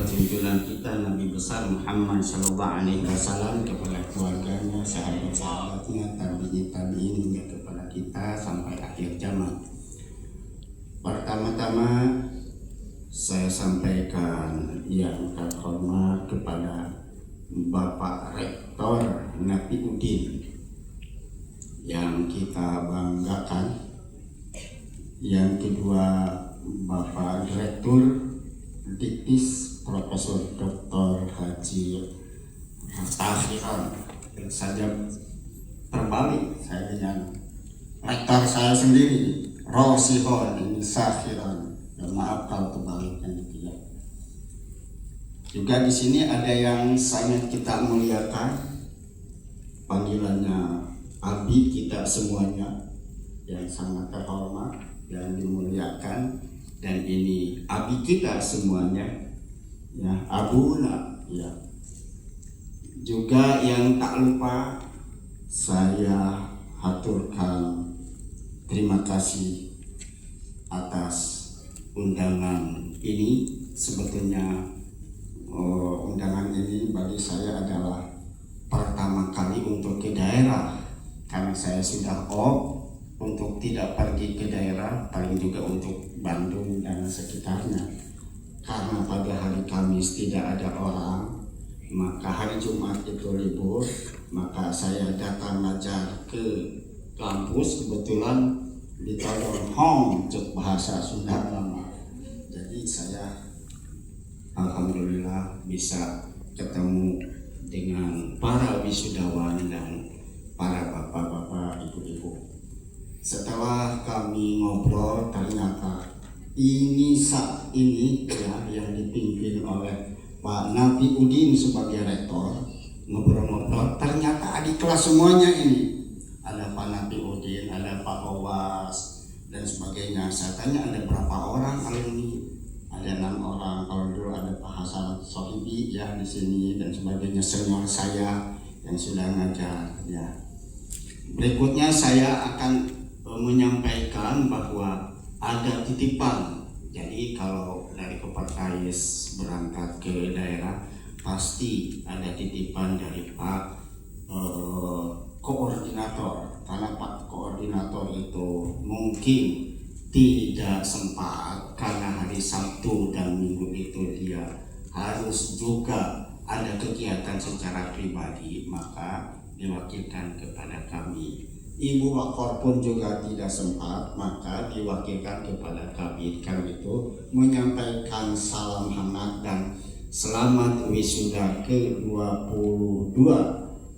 junjungan kita Nabi besar Muhammad Sallallahu Alaihi Wasallam, kepada keluarganya, sahabat-sahabatnya, tabi'in hingga kepada kita sampai akhir zaman. Pertama-tama saya sampaikan yang terhormat kepada Bapak Rektor Nafiuddin yang kita banggakan. Yang kedua, Bapak Direktur Diktis Profesor Dr. Haji Sakhiron. Saja terbalik saya dengan rektor saya sendiri, Rosihon ini Sakhiron. Maaf kalau terbaliknya gitu ya. Juga di sini ada yang sangat kita muliakan, panggilannya Abi kita semuanya, yang sangat terhormat dan dimuliakan, dan ini Abi kita semuanya ya, Abuna ya. Juga yang tak lupa saya haturkan terima kasih atas undangan ini. Sebetulnya undangan ini bagi saya adalah pertama kali untuk ke daerah, karena saya sudah untuk tidak pergi ke daerah, paling juga untuk Bandung dan sekitarnya. Karena pada hari Kamis tidak ada orang, maka hari Jumat itu libur, maka saya datang ngajar ke kampus, kebetulan di Todong cek bahasa Sunda lama. Jadi saya alhamdulillah bisa ketemu dengan para wisudawan dan para bapak-bapak, ibu-ibu. Setelah kami ngobrol, ternyata saat ini ya, yang dipimpin oleh Pak Nafiuddin sebagai rektor, ngobrol-ngobrol, ternyata adik kelas semuanya ini. Ada Pak Nafiuddin, ada Pak Owas, dan sebagainya. Saya tanya ada berapa orang alumni? Ada 6 orang. Kalau dulu ada Pak Hasan Sohibi ya di sini dan sebagainya, senior saya yang sudah ngajar ya. Berikutnya saya akan menyampaikan bahwa ada titipan. Jadi kalau dari Keperkais berangkat ke daerah, pasti ada titipan dari Pak koordinator, karena Pak koordinator itu mungkin tidak sempat karena hari Sabtu dan Minggu itu dia harus juga ada kegiatan secara pribadi, maka diwakilkan kepada kami. Ibu Wakor pun juga tidak sempat, maka diwakilkan kepada kami. Kami itu menyampaikan salam hangat dan selamat wisuda ke-22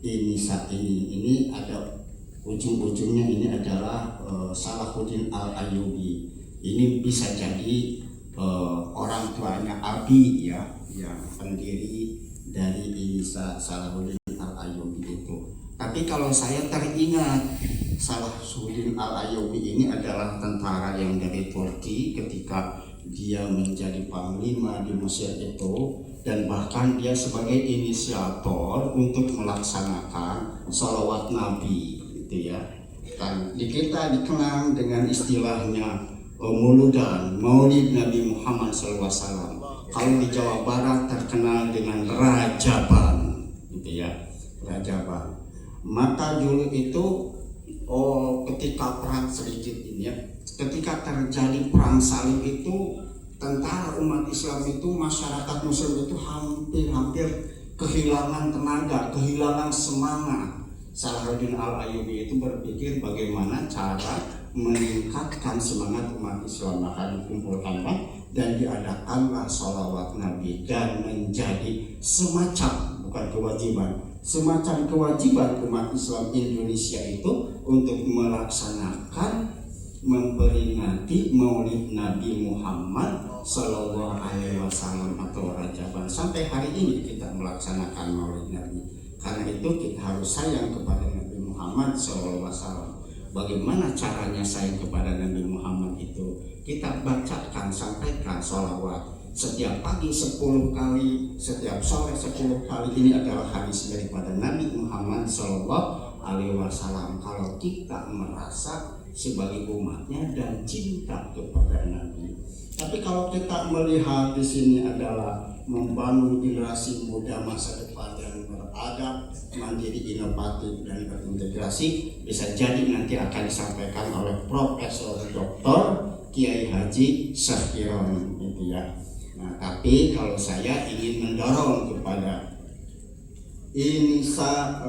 ini saat ini. Ini ada ujung-ujungnya, ini adalah Salahuddin Al-Ayyubi. Ini bisa jadi orang tuanya Abi ya, yang pendiri dari Inisa Salahuddin Al-Ayyubi itu. Tapi kalau saya teringat, Salahuddin Al-Ayyubi ini adalah tentara yang dari Turki ketika dia menjadi panglima di Mesir itu, dan bahkan dia sebagai inisiator untuk melaksanakan sholawat Nabi gitu ya. Dan di kita dikenal dengan istilahnya Mauludan, Maulid Nabi Muhammad SAW. Kalau di Jawa Barat terkenal dengan Rajaban gitu ya, Rajaban. Maka dulu itu ketika perang sedikit ini ya, ketika terjadi perang salib itu, tentara umat Islam itu, masyarakat Muslim itu hampir kehilangan tenaga, kehilangan semangat. Salahuddin Al-Ayyubi itu berpikir bagaimana cara meningkatkan semangat umat Islam, maka dikumpulkan dan diadakanlah sholawat Nabi, dan menjadi semacam, bukan kewajiban, semacam kewajiban umat Islam Indonesia itu untuk melaksanakan, memperingati Maulid Nabi Muhammad Sallallahu Alaihi Wasallam atau Rajaban. Sampai hari ini kita melaksanakan Maulid Nabi. Karena itu kita harus sayang kepada Nabi Muhammad Sallallahu Alaihi Wasallam. Bagaimana caranya sayang kepada Nabi Muhammad itu? Kita bacakan, sampaikan sholawat setiap pagi 10 kali, setiap sore 10 kali. Ini adalah hadis daripada Nabi Muhammad Sallallahu Alaihi Wasallam. Kalau kita merasa sebagai umatnya dan cinta kepada Nabi. Tapi kalau kita melihat di sini adalah membangun generasi muda masa depan yang beradab, mandiri, inovatif, dan berintegrasi, bisa jadi nanti akan disampaikan oleh Profesor Dr. Kiai Haji Syafiron gitu ya. Nah, tapi kalau saya ingin mendorong kepada Inisa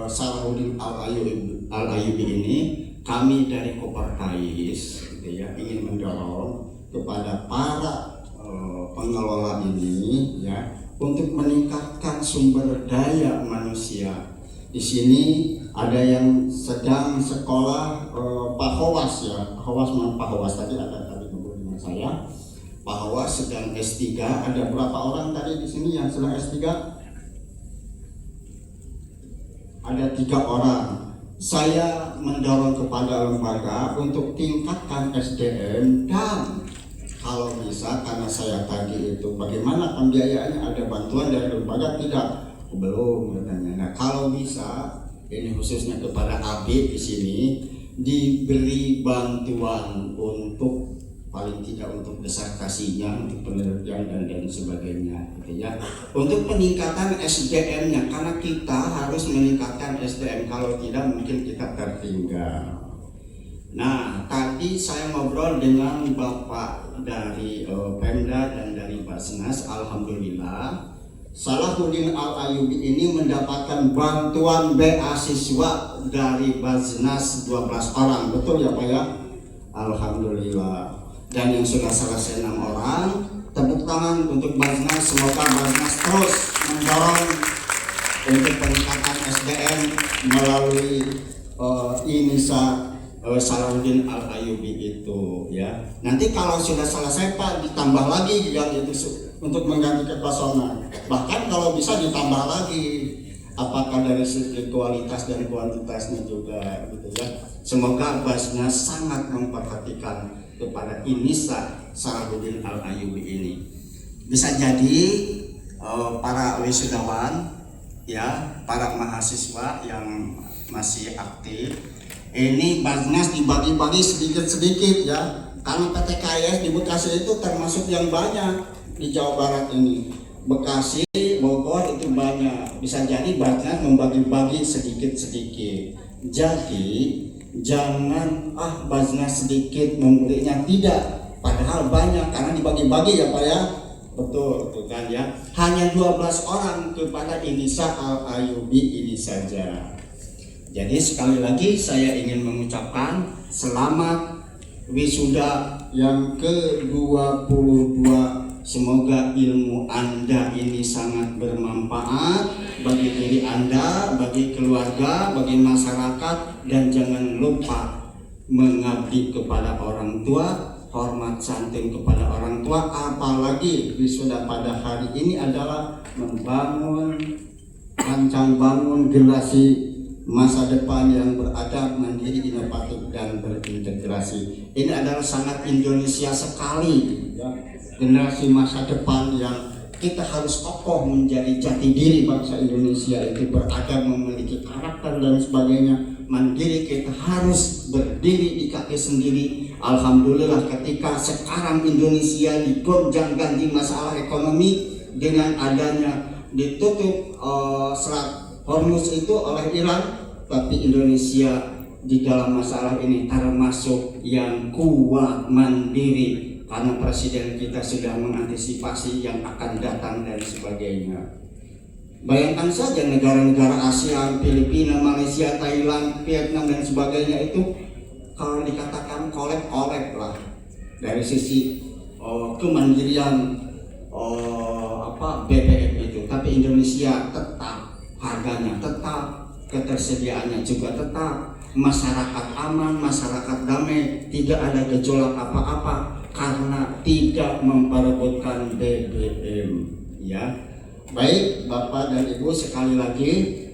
Salahuddin Al-Ayyubi ini, kami dari Kopertais gitu ya, ingin mendorong kepada para pengelola ini ya untuk meningkatkan sumber daya manusia. Di sini ada yang sedang sekolah Pak Howas ya, Pak Howas tadi ada tadi dengan saya. Pak Howas sedang S3. Ada berapa orang tadi di sini yang sedang S3? Ada 3 orang. Saya mendorong kepada lembaga untuk tingkatkan SDM dan kalau bisa, karena saya tadi itu bagaimana pembiayaannya, ada bantuan dari lembaga tidak? Belum katanya. Nah, kalau bisa ini khususnya kepada Abi di sini diberi bantuan untuk paling tidak untuk disertasinya, untuk penelitian dan sebagainya gitu ya. Untuk peningkatan SDM-nya, karena kita harus meningkatkan SDM, kalau tidak mungkin kita tertinggal. Nah, tadi saya ngobrol dengan Bapak dari Pemda dan dari Basnas. Alhamdulillah, Salahuddin Al-Ayyubi ini mendapatkan bantuan beasiswa dari Basnas 12 orang. Betul ya Pak ya? Alhamdulillah. Dan yang sudah selesai 6 orang. Tepuk tangan untuk Basnas. Semoga Basnas terus mendorong untuk peningkatan SDM melalui Inisa Salahuddin Al-Ayyubi itu ya. Nanti kalau sudah selesai Pak, ditambah lagi yang itu untuk mengganti kekosongan. Bahkan kalau bisa ditambah lagi, apakah dari segi kualitas dan kuantitasnya juga gitu ya. Semoga Basnas sangat memperhatikan kepada Inisa Salahuddin Al-Ayyubi ini. Bisa jadi para wisudawan ya, para mahasiswa yang masih aktif, ini Basnas dibagi-bagi sedikit-sedikit ya, karena PTKS di Bekasi itu termasuk yang banyak di Jawa Barat ini. Bekasi, Bogor itu banyak. Bisa jadi Basnas membagi-bagi sedikit-sedikit. Jadi jangan Basnas sedikit memberinya, tidak, padahal banyak karena dibagi-bagi ya Pak ya. Betul kan ya. Hanya 12 orang kepada Inisa Al-Ayyubi ini saja. Jadi sekali lagi saya ingin mengucapkan selamat wisuda yang ke-22. Semoga ilmu Anda ini sangat bermanfaat bagi diri Anda, bagi keluarga, bagi masyarakat, dan jangan lupa mengabdi kepada orang tua, hormat santun kepada orang tua. Apalagi wisuda pada hari ini adalah membangun, rancang bangun generasi masa depan yang beradab, mandiri, inovatif, dan berintegrasi. Ini adalah sangat Indonesia sekali ya. Generasi masa depan yang kita harus kokoh menjadi jati diri bangsa Indonesia itu beradab, memiliki karakter dan sebagainya. Mandiri, kita harus berdiri di kaki sendiri. Alhamdulillah ketika sekarang Indonesia digonjang-ganjing masalah ekonomi dengan adanya ditutup Selat Hormuz itu oleh Iran, tapi Indonesia di dalam masalah ini termasuk yang kuat, mandiri, karena presiden kita sudah mengantisipasi yang akan datang dan sebagainya. Bayangkan saja negara-negara Asia, Filipina, Malaysia, Thailand, Vietnam dan sebagainya itu kalau dikatakan kolek-kolek lah dari sisi kemandirian BBM itu, tapi Indonesia tetap harganya tetap, ketersediaannya juga tetap, masyarakat aman, masyarakat damai, tidak ada gejolak apa-apa karena tidak memperebutkan BBM ya. Baik Bapak dan Ibu, sekali lagi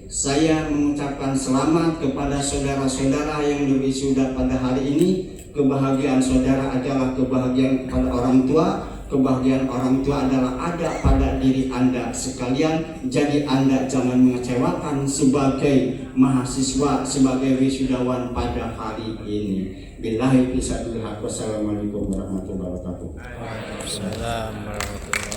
saya mengucapkan selamat kepada saudara-saudara yang berwisuda pada hari ini. Kebahagiaan saudara adalah kebahagiaan kepada orang tua, kebahagiaan orang tua adalah ada pada diri Anda sekalian. Jadi Anda jangan mengecewakan sebagai mahasiswa, sebagai wisudawan pada hari ini. Billahi taufiq. Wassalamualaikum warahmatullahi wabarakatuh. Waalaikumsalam warahmatullahi wabarakatuh.